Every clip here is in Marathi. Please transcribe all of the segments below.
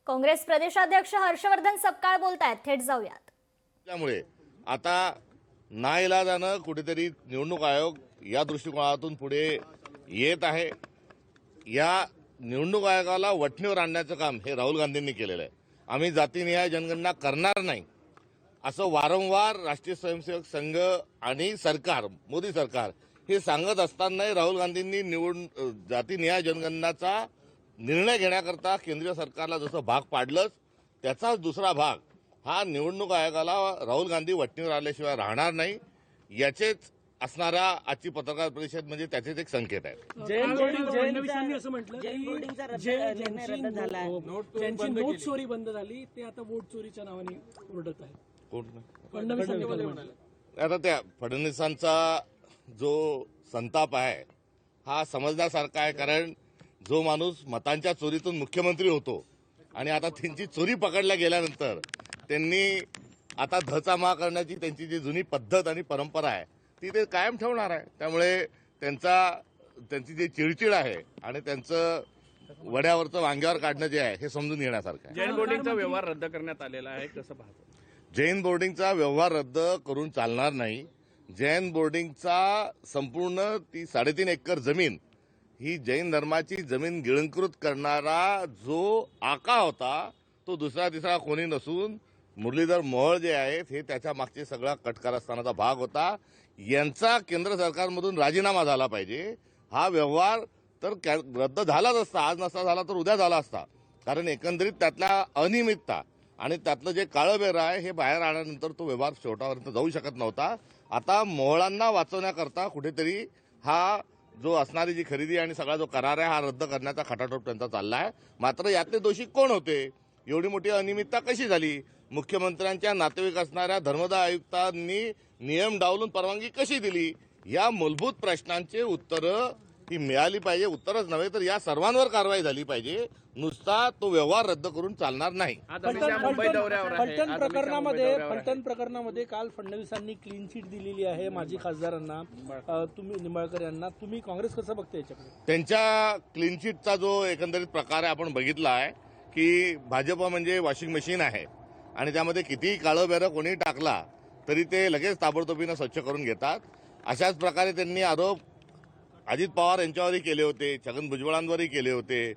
काँग्रेस प्रदेशाध्यक्ष हर्षवर्धन सपकाळ बोलतायत, थेट जाऊयात. त्यामुळे आता नाईलाजानं कुठेतरी निवडणूक आयोग या दृष्टिकोनातून पुढे येत आहे. या निवडणूक आयोगाला वठणीवर आणण्याचं काम हे राहुल गांधींनी केलेलं आहे. आम्ही जातीनिहाय जनगणना करणार नाही असं वारंवार राष्ट्रीय स्वयंसेवक संघ आणि सरकार, मोदी सरकार हे सांगत असतानाही राहुल गांधींनी जातीनिहाय जनगणनाचा निर्णय घेण्याकरता केंद्रीय सरकारला जसं भाग पाडलंच, त्याचाच दुसरा भाग हा निवडणूक आयोगाला राहुल गांधी वठणीवर आल्याशिवाय राहणार नाही, याचेच असणारा आजची पत्रकार परिषद म्हणजे त्याचेच एक संकेत आहेत. फडणवीसांनी असं म्हटलं ज्यांची नोट चोरी बंद झाली ते आता वोट चोरीच्या नावाने ओरडत आहेत. कोण फडणवीसांनी म्हणाले. आता त्या फडणवीसांचा जो संताप आहे हा समजण्यासारखा आहे. कारण जो माणूस मतांच्या चोरीतून मुख्यमंत्री होतो आणि आता त्यांची चोरी पकडल्या गेल्यानंतर त्यांनी आता धचामा करण्याची त्यांची जी जुनी पद्धत आणि परंपरा आहे ती ते कायम ठेवणार आहे. त्यामुळे त्यांची जी चिडचिड आहे आणि त्यांचं वड्यावरचं वांग्यावर काढणं जे आहे हे समजून घेण्यासारखं आहे. जैन बोर्डिंगचा व्यवहार रद्द करण्यात आलेला आहे, कसं पाहतो? जैन बोर्डिंगचा व्यवहार रद्द करून चालणार नाही. जैन बोर्डिंगचा संपूर्ण ती 3.5 एकर जमीन ही जैन धर्माची जमीन गिळंकृत करणारा जो आका होता तो दुसरा तिसरा कोणी नसून मुरलीधर मोहोळ जे आहेत हे त्याच्या मागचे सगळा कट कारस्थानाचा भाग होता. यांचा केंद्र सरकारमधून राजीनामा झाला पाहिजे. हा व्यवहार तर रद्द झालाच असता, आज नसता झाला तर उद्या झाला असता. कारण एकंदरीत त्यातल्या अनियमितता आणि त्यातलं जे काळंबेरं आहे हे बाहेर आल्यानंतर तो व्यवहार शेवटापर्यंत जाऊ शकत नव्हता. आता मोहळांना वाचवण्याकरता कुठेतरी हा जो असणारी जी खरेदी आणि सगळा जो करार आहे हा रद्द करण्याचा खटाटोप त्यांचा चालला आहे. मात्र यातले दोषी कोण होते? एवढी मोठी अनियमितता कशी झाली? मुख्यमंत्र्यांच्या नातेवाईक असणाऱ्या धर्मदाय आयुक्तांनी नियम डावलून परवानगी कशी दिली? या मूलभूत प्रश्नांचे उत्तरं ही मिळाली पाहिजे. उत्तरच नव्हे तर या सर्वांवर कारवाई झाली पाहिजे. नुसता तो व्यवहार रद्द करून चालणार नाही. फलटण प्रकरणामध्ये काल फडणवीसांनी क्लीन चिट दिलेली आहे माजी खासदारांना, तुम्ही निंबाळकर यांना. तुम्ही काँग्रेस कसं बघते याच्याकडे? त्यांच्या क्लीन चिटचा जो एकंदरीत प्रकार आहे आपण बघितला आहे की भाजप म्हणजे वॉशिंग मशीन आहे आणि त्यामध्ये कितीही काळंबेरं कोणी टाकला तरी ते लगेच ताबडतोबीनं स्वच्छ करून घेतात. अशाच प्रकारे त्यांनी आरोप अजित पवार यांच्यावरही केले होते, छगन भुजबळांवरही केले होते,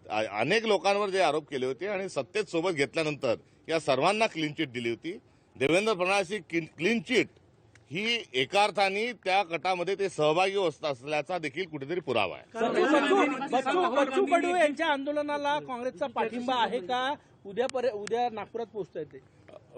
अनेक लोकांवर जे आरोप केले होते आणि सत्तेत सोबत घेतल्यानंतर या सर्वांना क्लीन चिट दिली होती. देवेंद्र फडणवीसची क्लीन चिट ही एका अर्थाने त्या गटामध्ये ते सहभागी असल्याचा देखील कुठेतरी पुरावा आहे. बच्चू कडू यांच्या आंदोलनाला काँग्रेसचा पाठिंबा आहे का? उद्या नागपुरात पोहोचताय ते.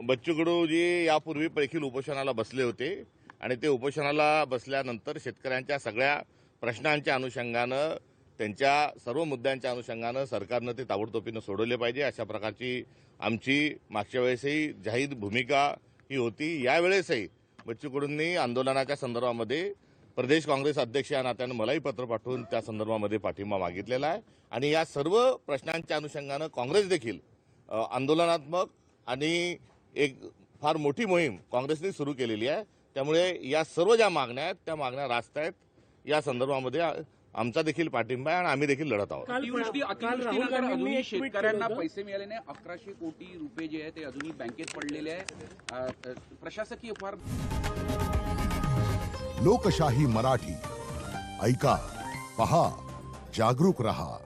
बच्चू कडूजी यापूर्वी देखील उपोषणाला बसले होते आणि ते उपोषणाला बसल्यानंतर शेतकऱ्यांच्या सगळ्या प्रश्नांच्या अनुषंगानं, त्यांच्या सर्व मुद्द्यांच्या अनुषंगानं सरकारनं ते ताबडतोबीनं सोडवले पाहिजे अशा प्रकारची आमची मागच्या वेळेसही जाहीर भूमिका ही होती. यावेळेसही बच्चू कडूंनी आंदोलनाच्या संदर्भामध्ये प्रदेश काँग्रेस अध्यक्ष या नात्यानं मलाही पत्र पाठवून त्या संदर्भामध्ये पाठिंबा मागितलेला आहे आणि या सर्व प्रश्नांच्या अनुषंगानं काँग्रेस देखील आंदोलनात्मक आणि एक फार मोठी मोहीम काँग्रेसने सुरू केलेली आहे. त्यामुळे या सर्व ज्या मागण्या आहेत त्या मागण्या रास्त आहेत. या संदर्भामध्ये आमचा देखील पाठिंबा आहे आणि आम्ही देखील लढत आहोत. अजूनही शेतकऱ्यांना पैसे मिळाले नाही. 1100 कोटी रुपये जे आहे ते अजूनही बँकेत पडलेले आहे. प्रशासकीय फार. लोकशाही मराठी ऐका, पहा, जागरूक रहा.